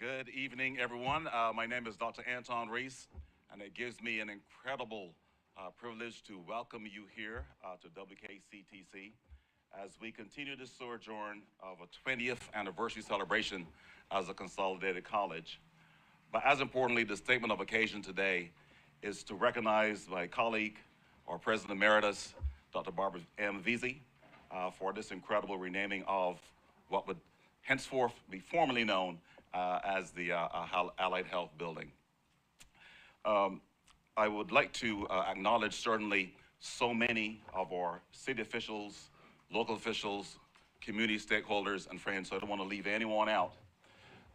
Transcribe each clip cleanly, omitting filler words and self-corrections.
Good evening, everyone. My name is Dr. Anton Reese, and it gives me an incredible privilege to welcome you here to WKCTC as we continue the sojourn of a 20th anniversary celebration as a consolidated college. But as importantly, the statement of occasion today is to recognize my colleague, our President Emeritus, Dr. Barbara M. Veazey, for this incredible renaming of what would henceforth be formally known as the Allied Health Building. I would like to acknowledge certainly so many of our city officials, local officials, community stakeholders, and friends, so I don't want to leave anyone out.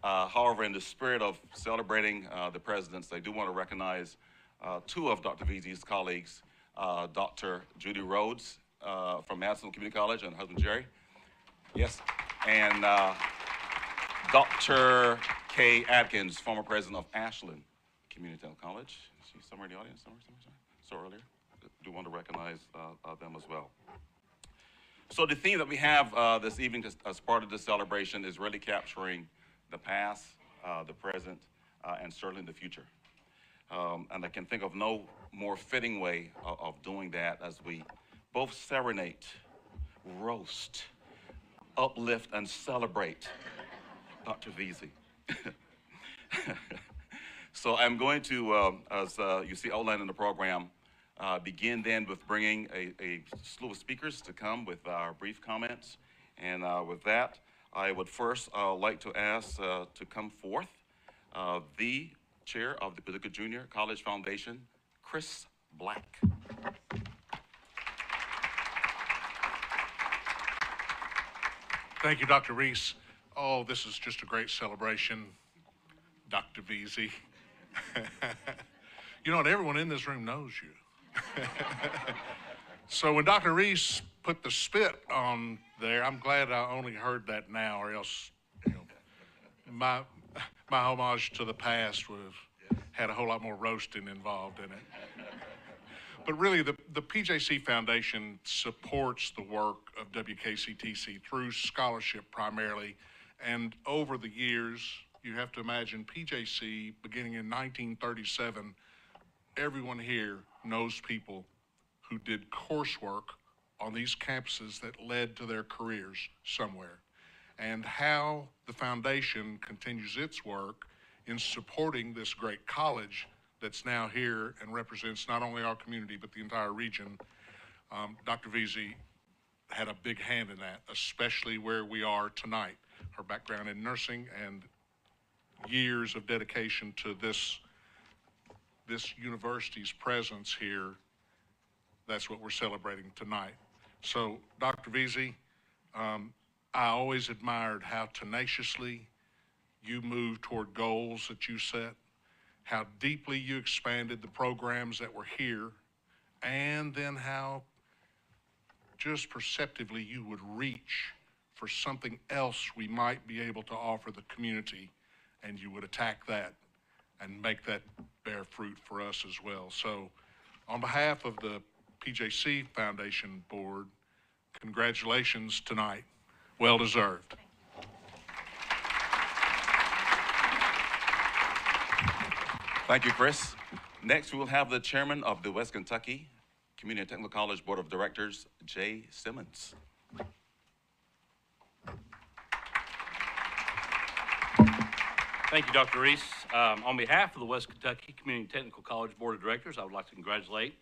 However, in the spirit of celebrating the presidents, I do want to recognize two of Dr. Veazey's colleagues, Dr. Judy Rhodes from Madison Community College and her husband Jerry, yes, and Dr. Kay Atkins, former president of Ashland Community College. She's somewhere in the audience, so earlier. I do want to recognize them as well. So the theme that we have this evening as part of this celebration is really capturing the past, the present, and certainly the future. And I can think of no more fitting way of doing that as we both serenade, roast, uplift, and celebrate Dr. Veazey. So I'm going to, as you see outlined in the program, begin then with bringing a slew of speakers to come with our brief comments. And with that, I would first like to ask to come forth the chair of the Paducah Junior College Foundation, Chris Black. Thank you, Dr. Reese. Oh, this is just a great celebration, Dr. Veazey. You know what? Everyone in this room knows you. So when Dr. Reese put the spit on there, I'm glad I only heard that now, or else, you know, my homage to the past would have had a whole lot more roasting involved in it. But really, the PJC Foundation supports the work of WKCTC through scholarship primarily. And over the years, you have to imagine PJC, beginning in 1937, everyone here knows people who did coursework on these campuses that led to their careers somewhere. And how the foundation continues its work in supporting this great college that's now here and represents not only our community, but the entire region. Dr. Veazey had a big hand in that, especially where we are tonight. Her background in nursing and years of dedication to this university's presence here, that's what we're celebrating tonight. So, Dr. Veazey, I always admired how tenaciously you moved toward goals that you set, how deeply you expanded the programs that were here, and then how just perceptively you would reach for something else we might be able to offer the community, and you would attack that and make that bear fruit for us as well. So on behalf of the PJC Foundation Board, congratulations tonight. Well deserved. Thank you, Chris. Next, we will have the chairman of the West Kentucky Community and Technical College Board of Directors, Jay Simmons. Thank you, Dr. Reese. On behalf of the West Kentucky Community and Technical College Board of Directors, I would like to congratulate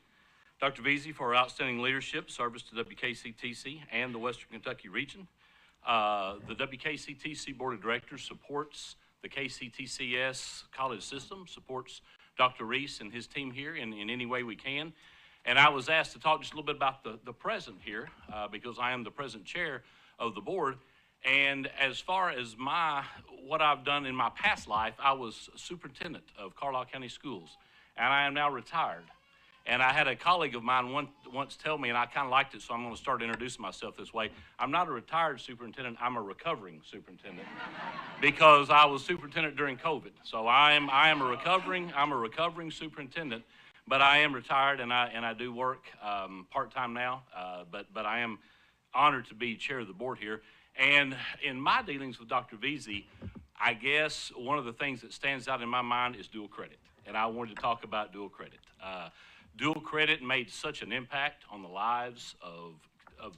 Dr. Veazey for her outstanding leadership, service to WKCTC and the Western Kentucky region. The WKCTC Board of Directors supports the KCTCS college system, supports Dr. Reese and his team here in any way we can. And I was asked to talk just a little bit about the present here because I am the present chair of the board. And as far as what I've done in my past life, I was superintendent of Carlisle County Schools, and I am now retired. And I had a colleague of mine once tell me, and I kind of liked it, so I'm going to start introducing myself this way. I'm not a retired superintendent, I'm a recovering superintendent because I was superintendent during COVID. So I'm a recovering superintendent, but I am retired and I do work part-time now, but I am honored to be chair of the board here. And in my dealings with Dr. Veazey, I guess one of the things that stands out in my mind is dual credit, and I wanted to talk about dual credit. Dual credit made such an impact on the lives of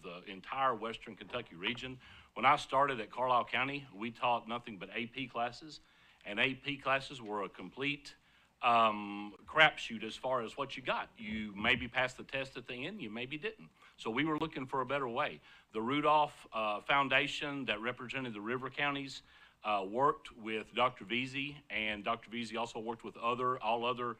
the entire Western Kentucky region. When I started at Carlisle County, we taught nothing but AP classes, and AP classes were a complete crapshoot as far as what you got. You maybe passed the test at the end, you maybe didn't. So we were looking for a better way. The Rudolph Foundation that represented the river counties worked with Dr. Veazey, and Dr. Veazey also worked with all other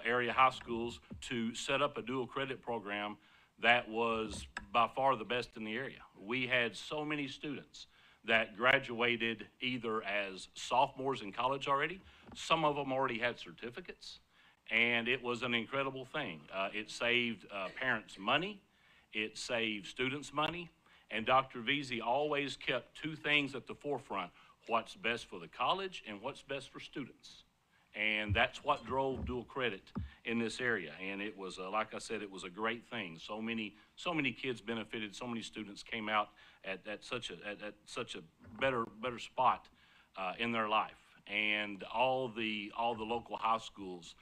area high schools to set up a dual credit program that was by far the best in the area. We had so many students that graduated either as sophomores in college already. Some of them already had certificates, and it was an incredible thing. It saved parents money, it saved students money, and Dr. Veazey always kept two things at the forefront: what's best for the college and what's best for students. And that's what drove dual credit in this area. And it was, like I said, it was a great thing. So many kids benefited. So many students came out at such a better spot in their life. And all the local high schools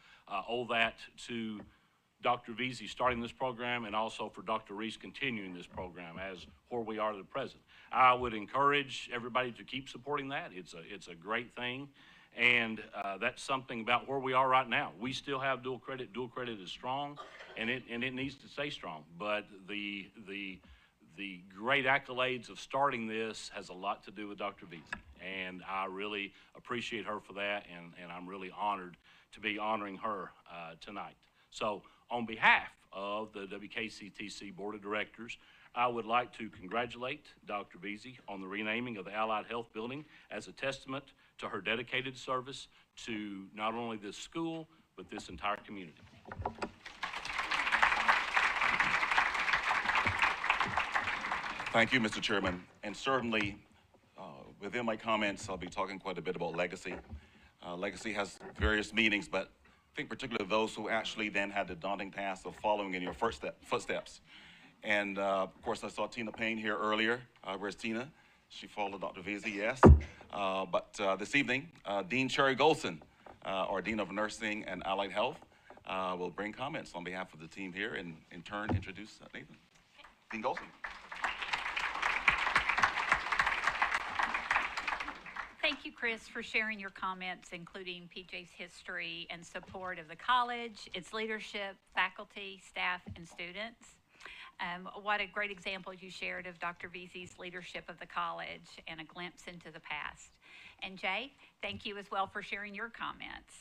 owe that to Dr. Veazey starting this program, and also for Dr. Reese continuing this program as where we are to the present. I would encourage everybody to keep supporting that. It's a great thing. And that's something about where we are right now. We still have dual credit. Dual credit is strong, and it needs to stay strong. But the great accolades of starting this has a lot to do with Dr. Veazey, and I really appreciate her for that, and I'm really honored to be honoring her tonight. So on behalf of the WKCTC Board of Directors, I would like to congratulate Dr. Veazey on the renaming of the Allied Health Building as a testament to her dedicated service to not only this school, but this entire community. Thank you, Mr. Chairman. And certainly, within my comments, I'll be talking quite a bit about legacy. Legacy has various meanings, but I think particularly those who actually then had the daunting task of following in your footsteps. And of course, I saw Tina Payne here earlier. Where's Tina? She followed Dr. Veazey, yes. But this evening, Dean Cherry Golson, our Dean of Nursing and Allied Health, will bring comments on behalf of the team here, and in turn introduce Nathan. Dean Golson. Thank you, Chris, for sharing your comments, including PJ's history and support of the college, its leadership, faculty, staff, and students. What a great example you shared of Dr. Veazey's leadership of the college and a glimpse into the past. And Jay, thank you as well for sharing your comments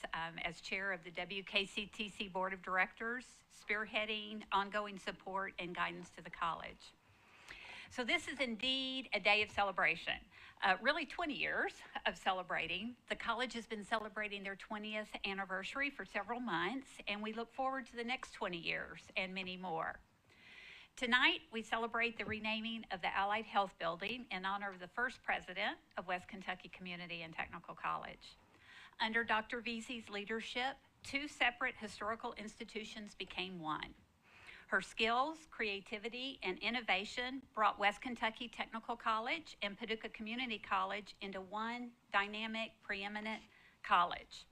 as chair of the WKCTC Board of Directors, spearheading ongoing support and guidance to the college. So this is indeed a day of celebration. Really 20 years of celebrating. The college has been celebrating their 20th anniversary for several months, and we look forward to the next 20 years and many more. Tonight, we celebrate the renaming of the Allied Health Building in honor of the first president of West Kentucky Community and Technical College. Under Dr. Veazey's leadership, two separate historical institutions became one. Her skills, creativity, and innovation brought West Kentucky Technical College and Paducah Community College into one dynamic, preeminent college.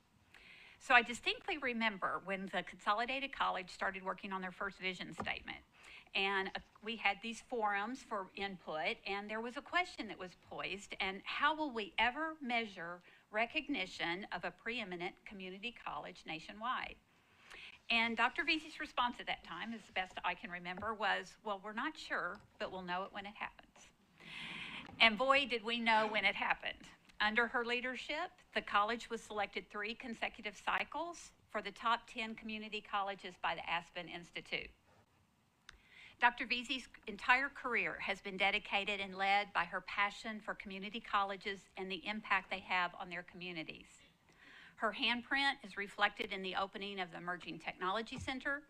So I distinctly remember when the Consolidated College started working on their first vision statement. And we had these forums for input, and there was a question that was poised, and how will we ever measure recognition of a preeminent community college nationwide? And Dr. Veazey's response at that time, as best I can remember, was, well, we're not sure, but we'll know it when it happens. And boy, did we know when it happened. Under her leadership, the college was selected 3 consecutive cycles for the top 10 community colleges by the Aspen Institute. Dr. Veazey's entire career has been dedicated and led by her passion for community colleges and the impact they have on their communities. Her handprint is reflected in the opening of the Emerging Technology Center,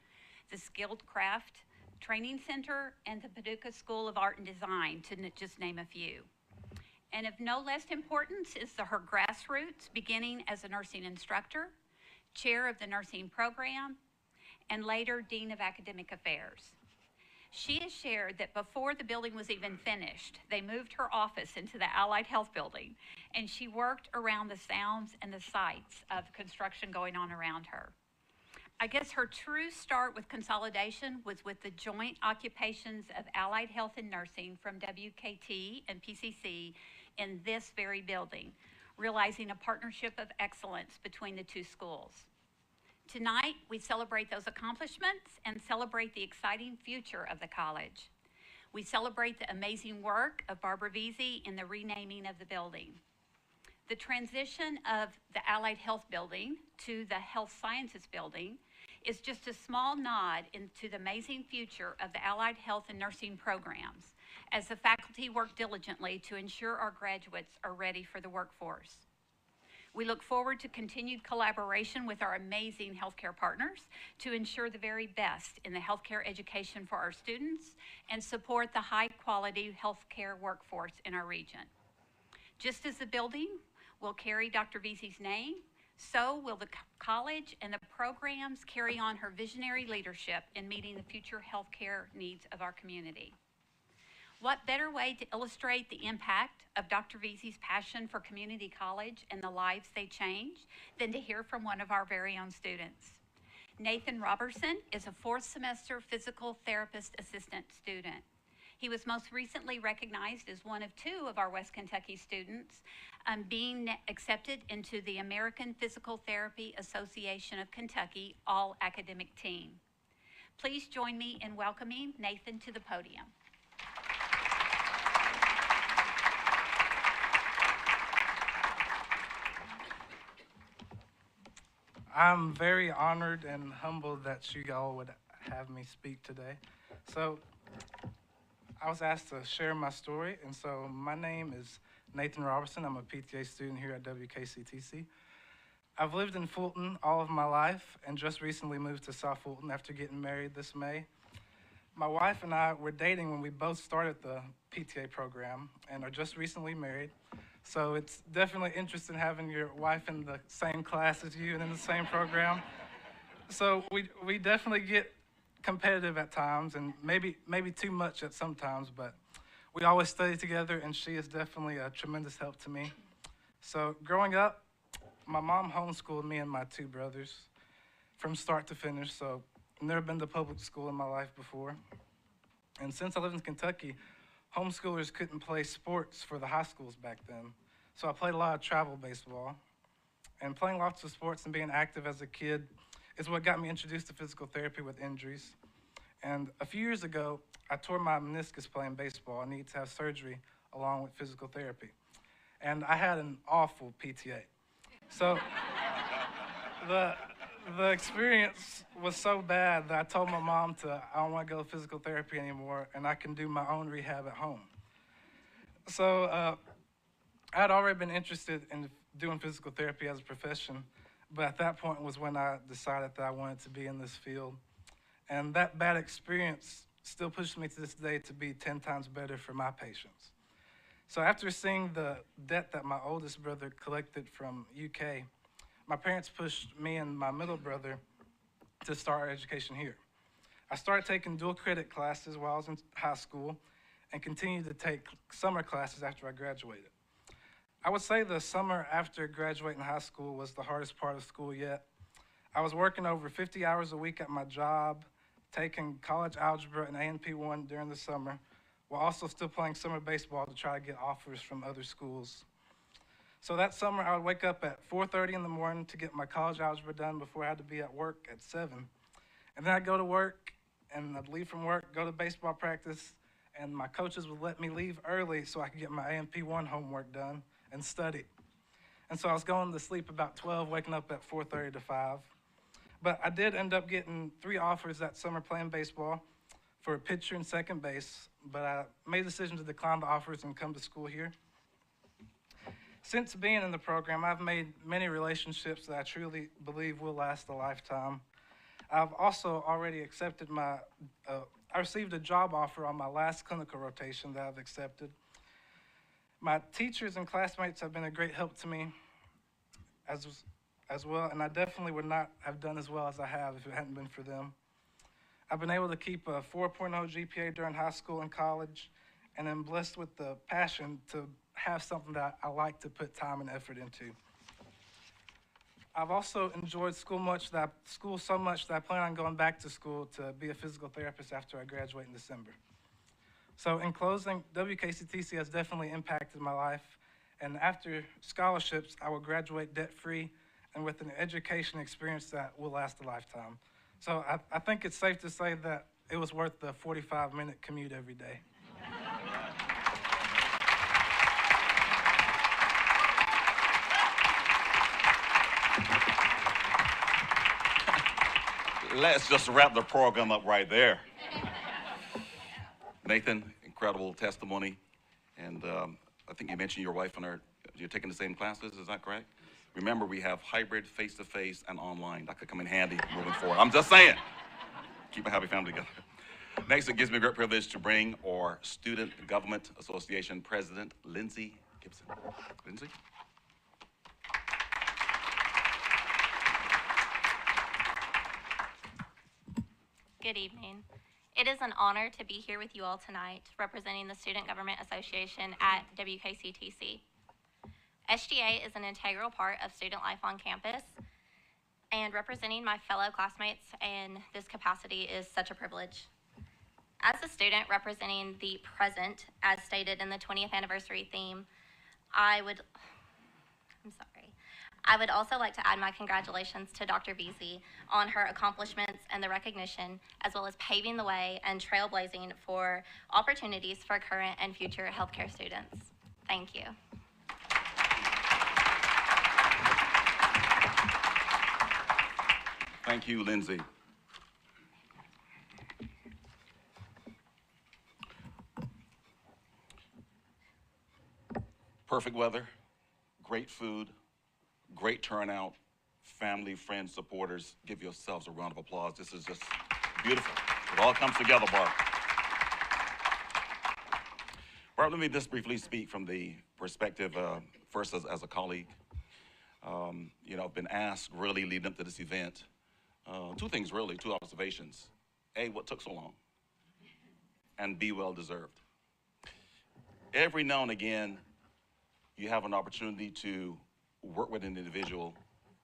the Skilled Craft Training Center, and the Paducah School of Art and Design, to just name a few. And of no less importance is her grassroots, beginning as a nursing instructor, chair of the nursing program, and later Dean of Academic Affairs. She has shared that before the building was even finished, they moved her office into the Allied Health Building, and she worked around the sounds and the sights of construction going on around her. I guess her true start with consolidation was with the joint occupations of Allied Health and Nursing from WKT and PCC in this very building, realizing a partnership of excellence between the two schools. Tonight, we celebrate those accomplishments and celebrate the exciting future of the college. We celebrate the amazing work of Barbara Veazey in the renaming of the building. The transition of the Allied Health Building to the Health Sciences Building is just a small nod into the amazing future of the Allied Health and Nursing programs as the faculty work diligently to ensure our graduates are ready for the workforce. We look forward to continued collaboration with our amazing healthcare partners to ensure the very best in the healthcare education for our students and support the high-quality healthcare workforce in our region. Just as the building will carry Dr. Veazey's name, so will the college and the programs carry on her visionary leadership in meeting the future healthcare needs of our community. What better way to illustrate the impact of Dr. Veazey's passion for community college and the lives they change than to hear from one of our very own students. Nathan Robertson is a fourth semester physical therapist assistant student. He was most recently recognized as one of two of our West Kentucky students being accepted into the American Physical Therapy Association of Kentucky All Academic Team. Please join me in welcoming Nathan to the podium. I'm very honored and humbled that you all would have me speak today. So I was asked to share my story, and so my name is Nathan Robertson. I'm a PTA student here at WKCTC. I've lived in Fulton all of my life and just recently moved to South Fulton after getting married this May. My wife and I were dating when we both started the PTA program and are just recently married. So it's definitely interesting having your wife in the same class as you and in the same program. So we definitely get competitive at times and maybe too much at some times, but we always study together and she is definitely a tremendous help to me. So growing up, my mom homeschooled me and my two brothers from start to finish, so I've never been to public school in my life before. And since I live in Kentucky, homeschoolers couldn't play sports for the high schools back then. So I played a lot of travel baseball. And playing lots of sports and being active as a kid is what got me introduced to physical therapy with injuries. And a few years ago, I tore my meniscus playing baseball. I needed to have surgery along with physical therapy. And I had an awful PTA. So the experience was so bad that I told my mom I don't want to go to physical therapy anymore and I can do my own rehab at home. So I had already been interested in doing physical therapy as a profession, but at that point was when I decided that I wanted to be in this field. And that bad experience still pushed me to this day to be 10 times better for my patients. So after seeing the debt that my oldest brother collected from UK, my parents pushed me and my middle brother to start our education here. I started taking dual credit classes while I was in high school and continued to take summer classes after I graduated. I would say the summer after graduating high school was the hardest part of school yet. I was working over 50 hours a week at my job, taking college algebra and A&P 1 during the summer, while also still playing summer baseball to try to get offers from other schools. So that summer, I would wake up at 4:30 in the morning to get my college algebra done before I had to be at work at 7. And then I'd go to work, and I'd leave from work, go to baseball practice, and my coaches would let me leave early so I could get my A&P 1 homework done and study. And so I was going to sleep about 12, waking up at 4:30 to 5. But I did end up getting 3 offers that summer playing baseball for a pitcher and second base, but I made the decision to decline the offers and come to school here. Since being in the program, I've made many relationships that I truly believe will last a lifetime. I've also already accepted I received a job offer on my last clinical rotation that I've accepted. My teachers and classmates have been a great help to me as well, and I definitely would not have done as well as I have if it hadn't been for them. I've been able to keep a 4.0 GPA during high school and college, and I'm blessed with the passion to have something that I like to put time and effort into. I've also enjoyed school so much that I plan on going back to school to be a physical therapist after I graduate in December. So in closing, WKCTC has definitely impacted my life, and after scholarships, I will graduate debt-free and with an education experience that will last a lifetime. So I think it's safe to say that it was worth the 45-minute commute every day. Let's just wrap the program up right there. Nathan, incredible testimony. And I think you mentioned your wife and you're taking the same classes, is that correct? Remember, we have hybrid, face-to-face, and online. That could come in handy moving forward. I'm just saying, keep a happy family together. Next, it gives me a great privilege to bring our Student Government Association President, Lindsay Gibson. Lindsay? Good evening. It is an honor to be here with you all tonight, representing the Student Government Association at WKCTC. SGA is an integral part of student life on campus, and representing my fellow classmates in this capacity is such a privilege. As a student representing the present, as stated in the 20th anniversary theme, I would also like to add my congratulations to Dr. Veazey on her accomplishments and the recognition, as well as paving the way and trailblazing for opportunities for current and future healthcare students. Thank you. Thank you, Lindsay. Perfect weather, great food, great turnout, family, friends, supporters. Give yourselves a round of applause. This is just beautiful. It all comes together, Barb. Barb, let me just briefly speak from the perspective, first as a colleague. You know, I've been asked really leading up to this event, two things really, two observations. A, what took so long? And B, well deserved. Every now and again, you have an opportunity to work with an individual,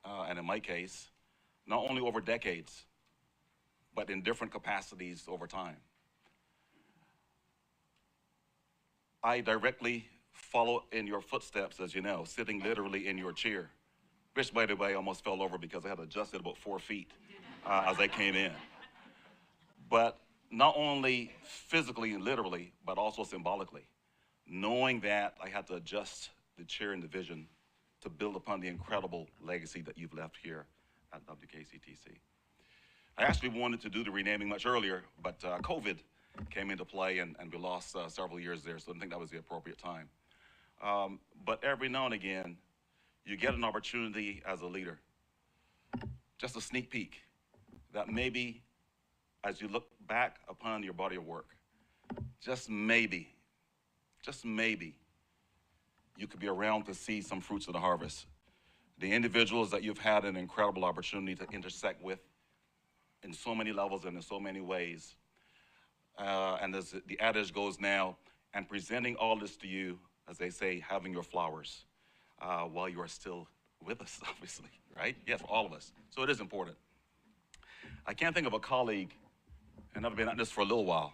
and in my case, not only over decades, but in different capacities over time. I directly follow in your footsteps, as you know, sitting literally in your chair, which, by the way, I almost fell over because I had adjusted about 4 feet as I came in. But not only physically and literally, but also symbolically, knowing that I had to adjust the chair and the vision to build upon the incredible legacy that you've left here at WKCTC. I actually wanted to do the renaming much earlier, but COVID came into play and we lost several years there, so I didn't think that was the appropriate time. But every now and again, you get an opportunity as a leader, just a sneak peek, that maybe as you look back upon your body of work, just maybe, you could be around to see some fruits of the harvest. The individuals that you've had an incredible opportunity to intersect with in so many levels and in so many ways. And as the adage goes now, and presenting all this to you, as they say, having your flowers while you are still with us, obviously, right? Yes, for all of us. So it is important. I can't think of a colleague, and I've been at this for a little while,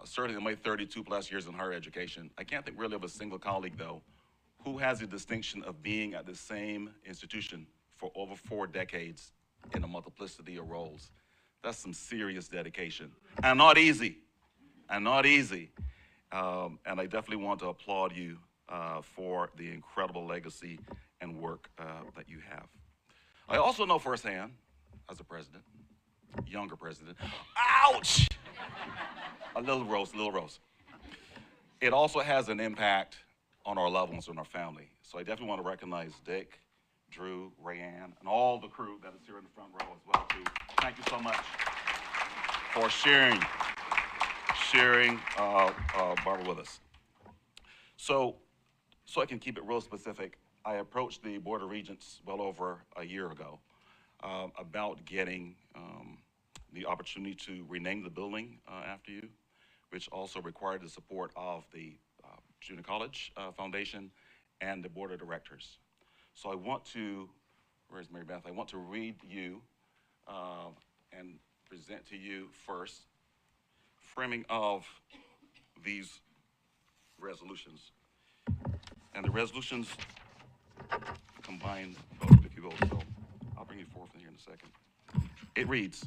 certainly in my 32 plus years in higher education. I can't think really of a single colleague, though, who has the distinction of being at the same institution for over 4 decades in a multiplicity of roles. That's some serious dedication, and not easy, and I definitely want to applaud you for the incredible legacy and work that you have. I also know firsthand, as a president, younger president, ouch! A little roast. It also has an impact on our loved ones and our family. So I definitely want to recognize Dick, Drew, Rayanne, and all the crew that is here in the front row as well, too. Thank you so much for sharing Barbara with us. So I can keep it real specific, I approached the Board of Regents well over a year ago about getting the opportunity to rename the building after you, which also required the support of the Junior College Foundation and the Board of Directors. So I want to, where's Mary Beth? I want to read you and present to you first framing of these resolutions. And the resolutions combine both, if you will, so I'll bring you forth in here in a second. It reads,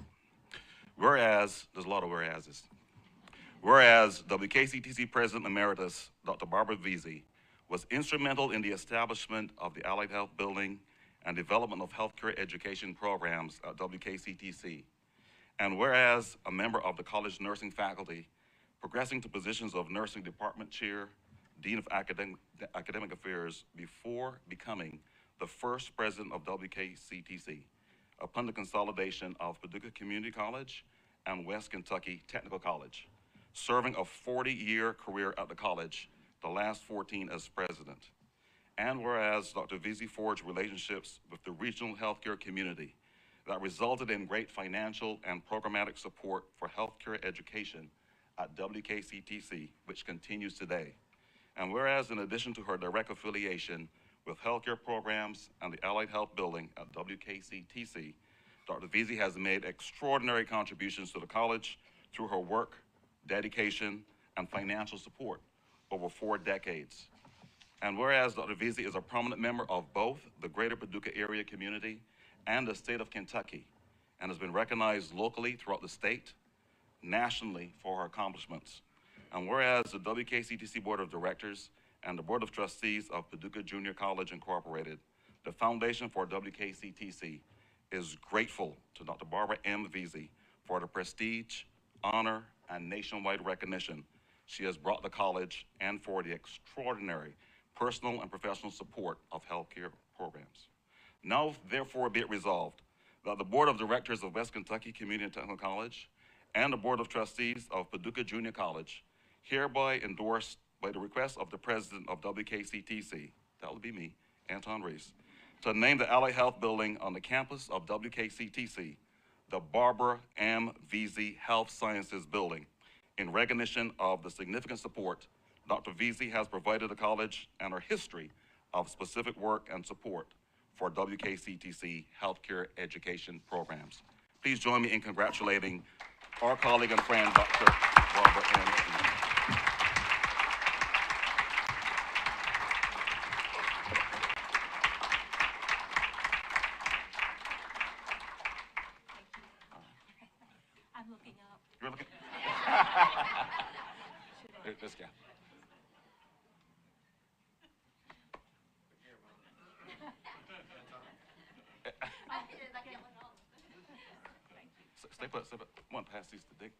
whereas, there's a lot of whereases. Whereas WKCTC President Emeritus Dr. Barbara Veazey was instrumental in the establishment of the Allied Health Building and development of healthcare education programs at WKCTC. And whereas a member of the college nursing faculty, progressing to positions of nursing department chair, dean of academic affairs before becoming the first president of WKCTC upon the consolidation of Paducah Community College and West Kentucky Technical College, serving a 40-year career at the college, the last 14 as president. And whereas Dr. Veazey forged relationships with the regional healthcare community that resulted in great financial and programmatic support for healthcare education at WKCTC, which continues today. And whereas in addition to her direct affiliation with healthcare programs and the Allied Health Building at WKCTC, Dr. Veazey has made extraordinary contributions to the college through her work, dedication, and financial support over 4 decades. And whereas Dr. Veazey is a prominent member of both the greater Paducah area community and the state of Kentucky, and has been recognized locally throughout the state, nationally for her accomplishments. And whereas the WKCTC Board of Directors and the Board of Trustees of Paducah Junior College Incorporated, the Foundation for WKCTC, is grateful to Dr. Barbara M. Veazey for the prestige, honor, and nationwide recognition she has brought the college and for the extraordinary personal and professional support of healthcare programs. Now, therefore, be it resolved that the Board of Directors of West Kentucky Community and Technical College and the Board of Trustees of Paducah Junior College hereby endorsed by the request of the President of WKCTC, that would be me, Anton Reese, to name the Allied Health Building on the campus of WKCTC the Barbara M. Veazey Health Sciences Building in recognition of the significant support Dr. Veazey has provided the college and her history of specific work and support for WKCTC healthcare education programs. Please join me in congratulating our colleague and friend, Dr. Barbara M. Veazey. I'm looking up. You're looking? This guy. Stay put, stay put. I want to pass these to Dick.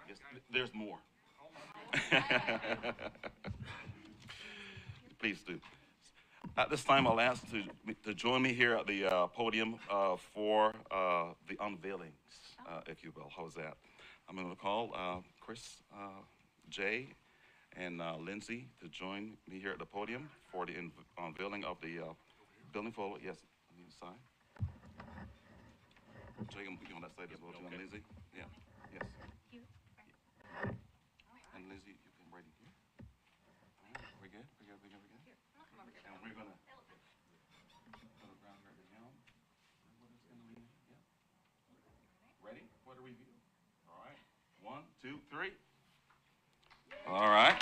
Yes, there's more. Please do. At this time, I'll ask to join me here at the podium for the unveilings, if you will. How's that? I'm going to call Chris, Jay, and Lindsay to join me here at the podium for the unveiling of the building forward. Yes, on the side. Jay, you on that side as well, okay. Lindsay? Yeah, yes. And Lindsay, you can right in here. All right, we're good, we're good, we're good, we're good. And we're going to put a ground right down. What is going to be? Yeah. Ready for the review? All right. 1, 2, 3. All right.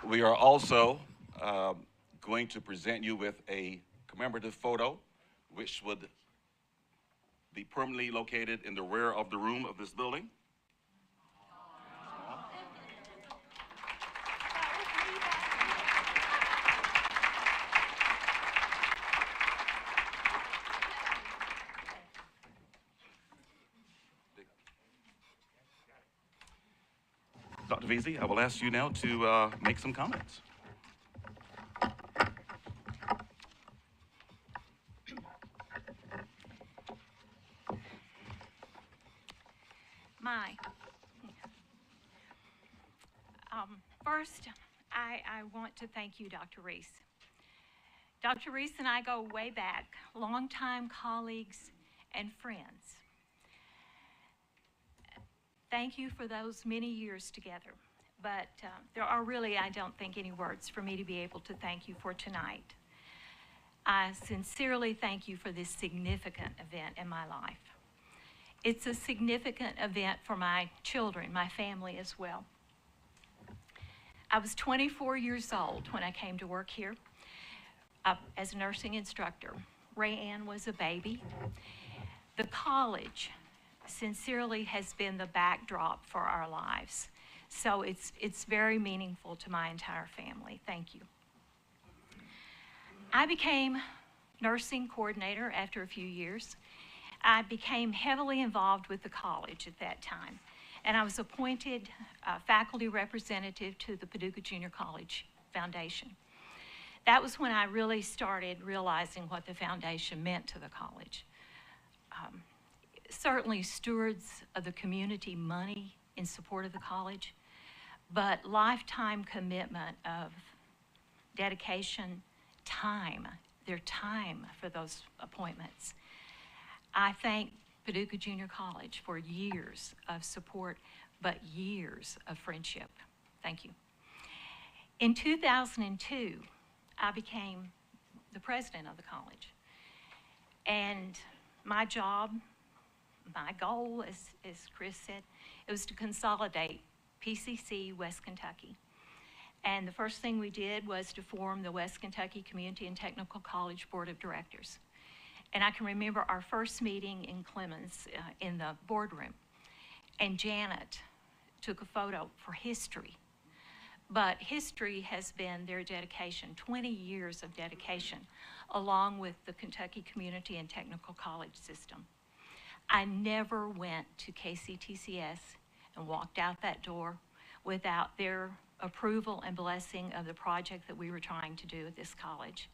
We are also going to present you with a commemorative photo, which would be permanently located in the rear of the room of this building. Dr. Veazey, I will ask you now to make some comments. First, I want to thank you, Dr. Reese. Dr. Reese and I go way back, longtime colleagues and friends. Thank you for those many years together. But there are really, I don't think, any words for me to be able to thank you for tonight. I sincerely thank you for this significant event in my life. It's a significant event for my children, my family as well. I was 24 years old when I came to work here as a nursing instructor. Ray Ann was a baby. The college sincerely has been the backdrop for our lives. So it's very meaningful to my entire family. Thank you. I became nursing coordinator after a few years. I became heavily involved with the college at that time, and I was appointed faculty representative to the Paducah Junior College Foundation. That was when I really started realizing what the foundation meant to the college. Certainly stewards of the community money in support of the college, but lifetime commitment of dedication, time, their time for those appointments. I thank Paducah Junior College for years of support, but years of friendship. Thank you. In 2002, I became the president of the college. And my job, my goal, as Chris said, it was to consolidate PCC West Kentucky. And the first thing we did was to form the West Kentucky Community and Technical College Board of Directors. And I can remember our first meeting in Clemens in the boardroom. And Janet took a photo for history. But history has been their dedication, 20 years of dedication, along with the Kentucky Community and Technical College system. I never went to KCTCS and walked out that door without their approval and blessing of the project that we were trying to do at this college.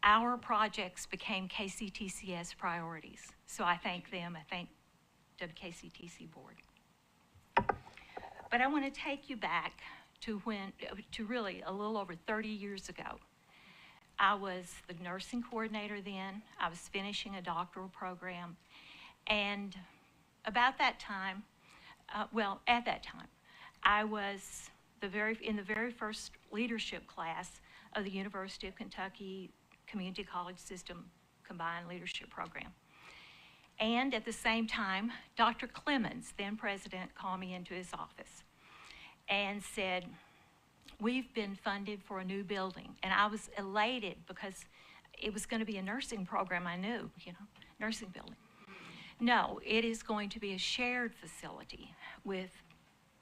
Our projects became KCTCS priorities, so I thank them, I thank WKCTC board. But I want to take you back to really a little over 30 years ago. I was the nursing coordinator then. I was finishing a doctoral program. And about that time, at that time, I was in the very first leadership class of the University of Kentucky Community College System Combined Leadership Program. And at the same time, Dr. Clemens, then president, called me into his office and said, "We've been funded for a new building." And I was elated because it was going to be a nursing program, I knew, nursing building. No, it is going to be a shared facility with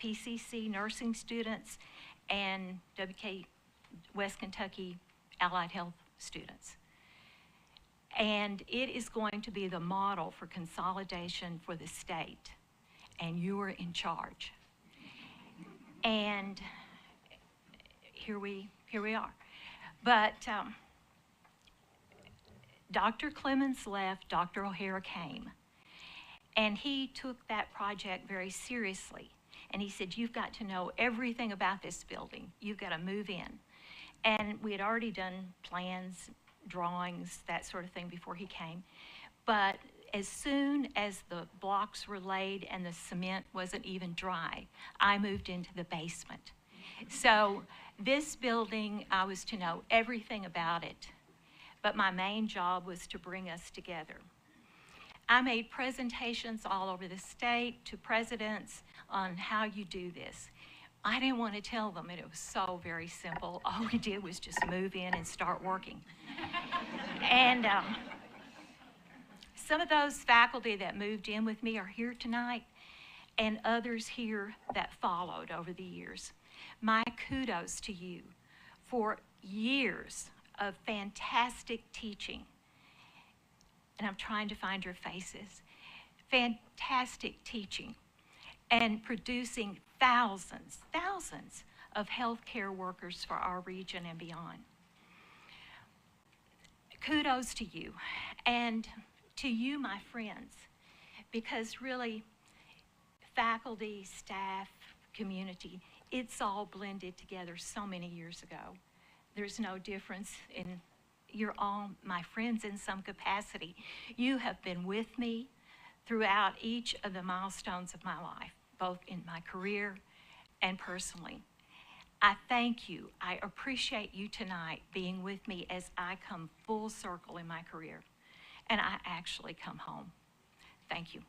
PCC nursing students and West Kentucky Allied Health students. And it is going to be the model for consolidation for the state, and you are in charge. And here we are. But Dr. Clemens left, Dr. O'Hara came, and he took that project very seriously. And he said, "You've got to know everything about this building. You've got to move in." And we had already done plans, drawings, that sort of thing before he came. But as soon as the blocks were laid and the cement wasn't even dry, I moved into the basement. So this building, I was to know everything about it, but my main job was to bring us together. I made presentations all over the state to presidents on how you do this. I didn't want to tell them, and it was so very simple. All we did was just move in and start working. And some of those faculty that moved in with me are here tonight, and others here that followed over the years. My kudos to you for years of fantastic teaching. And I'm trying to find your faces. Fantastic teaching and producing thousands of healthcare workers for our region and beyond. Kudos to you, and to you, my friends, because really, faculty, staff, community, it's all blended together so many years ago. There's no difference in, you're all my friends in some capacity. You have been with me throughout each of the milestones of my life, both in my career and personally. I thank you. I appreciate you tonight being with me as I come full circle in my career, and I actually come home. Thank you.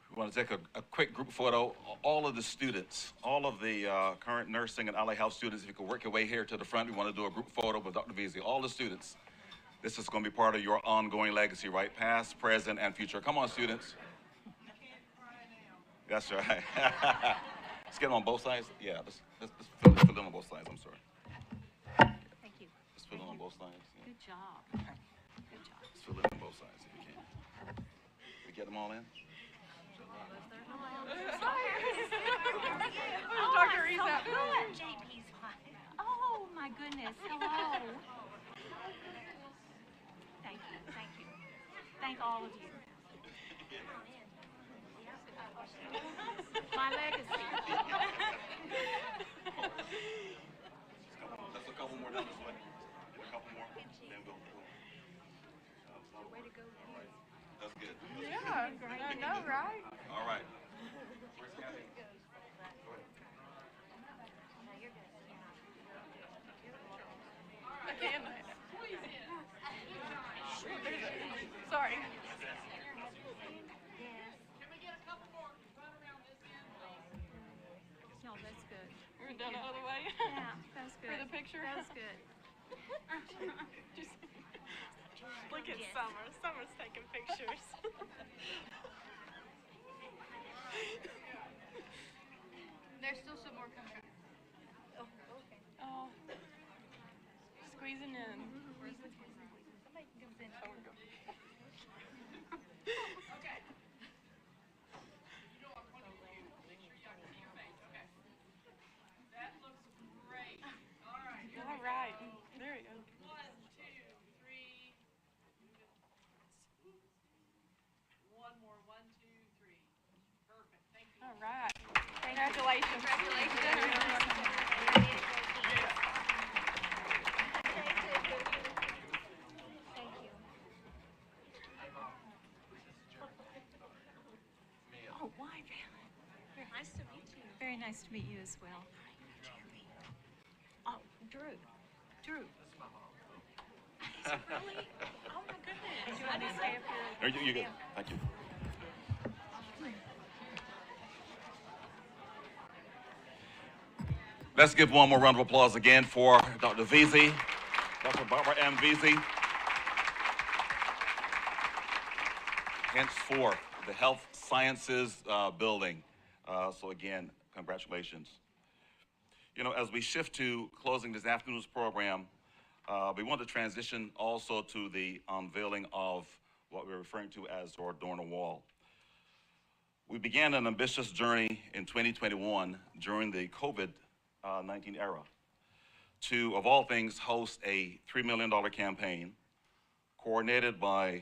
We want to take a quick group photo. All of the students, all of the current nursing and allied health students, if you could work your way here to the front, we want to do a group photo with Dr. Veazey. All the students. This is going to be part of your ongoing legacy, right? Past, present, and future. Come on, students. That's right. Let's get them on both sides. Yeah, let's fill them on both sides. I'm sorry. Thank you. Let's fill them on both sides. Yeah. Good job. Good job. Let's fill it on both sides if you can. We get them all in? Dr. Reese out. JP's fine. Oh, my goodness. Hello. Thank you. Thank you. Thank all of you. My legacy. Let's a couple more down this way. Get a couple more. Then we'll. Way to go. That's good. Yeah, I know, right? All right. Where's Kathy? I can't. Sorry. No, that's good. We're done out of the way. Yeah, that's good. For the picture? That's good. Just look at Summer. Summer's taking pictures. There's still some more coming. Oh, okay. Oh, squeezing in. Somebody comes in. Oh, we're good. Okay. That looks great. All right. All right. There we go. 1, 2, 3. One more. 1, 2, 3. Perfect. Thank you. All right. Congratulations. Oh, why, very nice to meet you. Very nice to meet you as well. Oh, Drew. Drew. Is it really? Oh, my goodness. You want to stay up here? You're good. Thank you. Let's give one more round of applause again for Dr. Veazey, Dr. Barbara M. Veazey. Henceforth, the Health Sciences Building. So again, congratulations. You know, as we shift to closing this afternoon's program, we want to transition also to the unveiling of what we're referring to as our door on the wall. We began an ambitious journey in 2021 during the COVID-19 era to, of all things, host a $3 million campaign coordinated by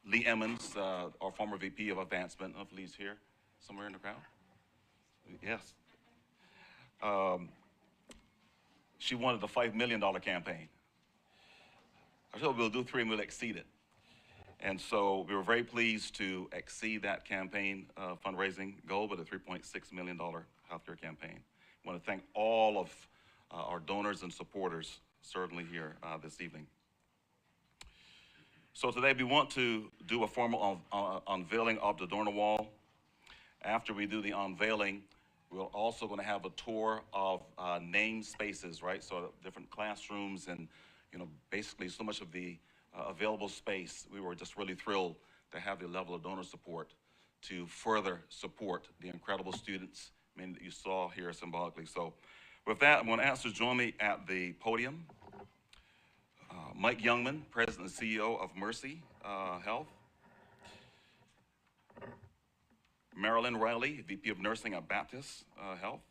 Lee Emmons, our former VP of Advancement. I don't know if Lee's here, somewhere in the crowd. Yes. She wanted the $5 million campaign. I told we'll do 3 and we'll exceed it. And so we were very pleased to exceed that campaign fundraising goal with a $3.6 million healthcare campaign. I want to thank all of our donors and supporters certainly here this evening. So today we want to do a formal unveiling of the door on the wall. After we do the unveiling, we're also going to have a tour of named spaces, right? So different classrooms and, you know, basically so much of the available space. We were just really thrilled to have the level of donor support to further support the incredible students, I mean, that you saw here symbolically. So with that, I'm going to ask you to join me at the podium. Mike Youngman, President and CEO of Mercy Health. Marilyn Riley, VP of Nursing at Baptist Health.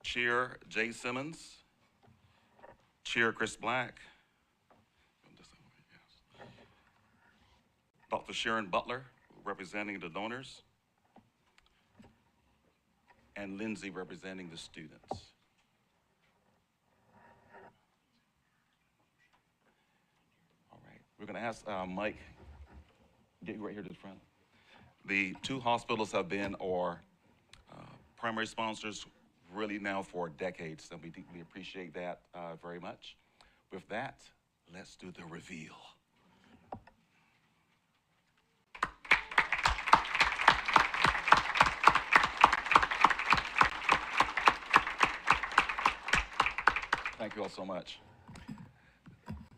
Chair Jay Simmons. Chair Chris Black. Dr. Sharon Butler, representing the donors. And Lindsay, representing the students. All right, we're going to ask Mike, get you right here to the front. The two hospitals have been our primary sponsors really now for decades, and we deeply appreciate that very much. With that, let's do the reveal. Thank you all so much.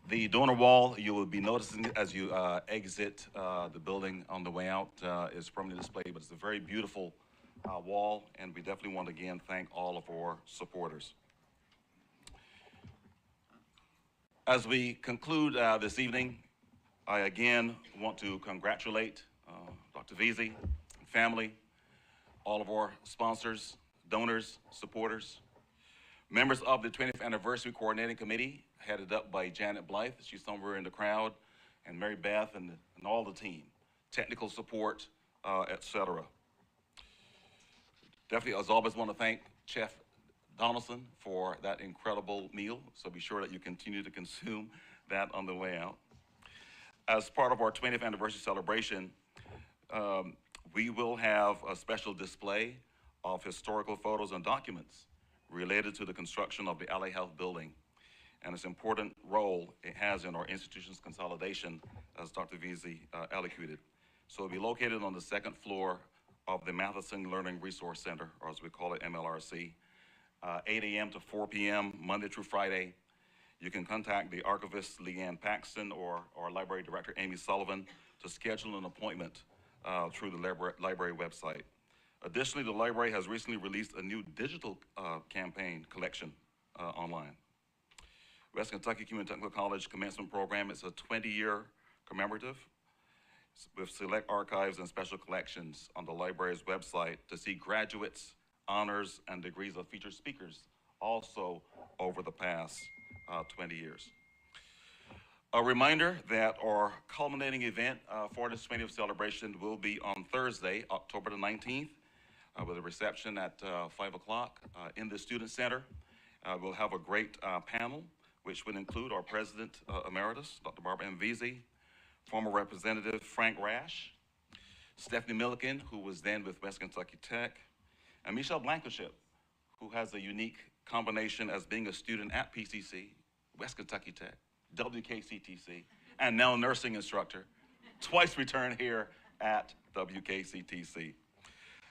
The donor wall, you will be noticing as you exit the building on the way out, is permanently displayed, but it's a very beautiful wall, and we definitely want to again thank all of our supporters. As we conclude this evening, I again want to congratulate Dr. Veazey, family, all of our sponsors, donors, supporters, members of the 20th Anniversary Coordinating Committee, headed up by Janet Blythe, she's somewhere in the crowd, and Mary Beth and all the team, technical support, etc. Definitely, as always, want to thank Chef Donaldson for that incredible meal, so be sure that you continue to consume that on the way out. As part of our 20th anniversary celebration, we will have a special display of historical photos and documents related to the construction of the LA Health building and its important role it has in our institution's consolidation, as Dr. Veazey elocuted. So it'll be located on the second floor of the Matheson Learning Resource Center, or as we call it, MLRC, 8 a.m. to 4 p.m., Monday through Friday. You can contact the archivist, Leanne Paxton, or our library director, Amy Sullivan, to schedule an appointment through the library website. Additionally, the library has recently released a new digital campaign collection online. West Kentucky Community Technical College Commencement Program is a 20-year commemorative with select archives and special collections on the library's website to see graduates, honors, and degrees of featured speakers also over the past 20 years. A reminder that our culminating event for this 20th celebration will be on Thursday, October the 19th, with a reception at 5 o'clock in the Student Center. We'll have a great panel, which would include our President Emeritus, Dr. Barbara M. Veazey, former Representative Frank Rash, Stephanie Milliken, who was then with West Kentucky Tech, and Michelle Blankenship, who has a unique combination as being a student at PCC, West Kentucky Tech, WKCTC, and now nursing instructor, twice returned here at WKCTC.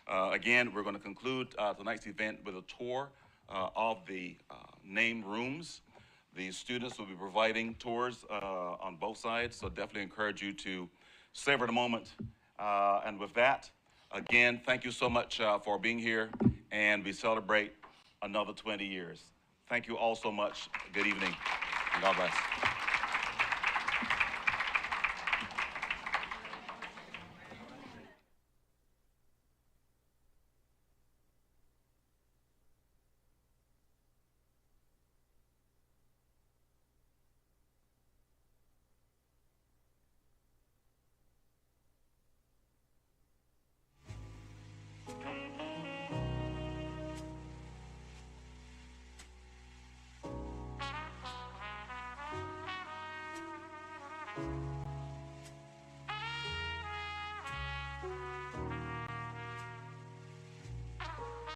Again, we're going to conclude tonight's event with a tour of the named rooms. The students will be providing tours on both sides, so definitely encourage you to savor the moment. And with that, again, thank you so much for being here, and we celebrate another 20 years. Thank you all so much. Good evening, and God bless.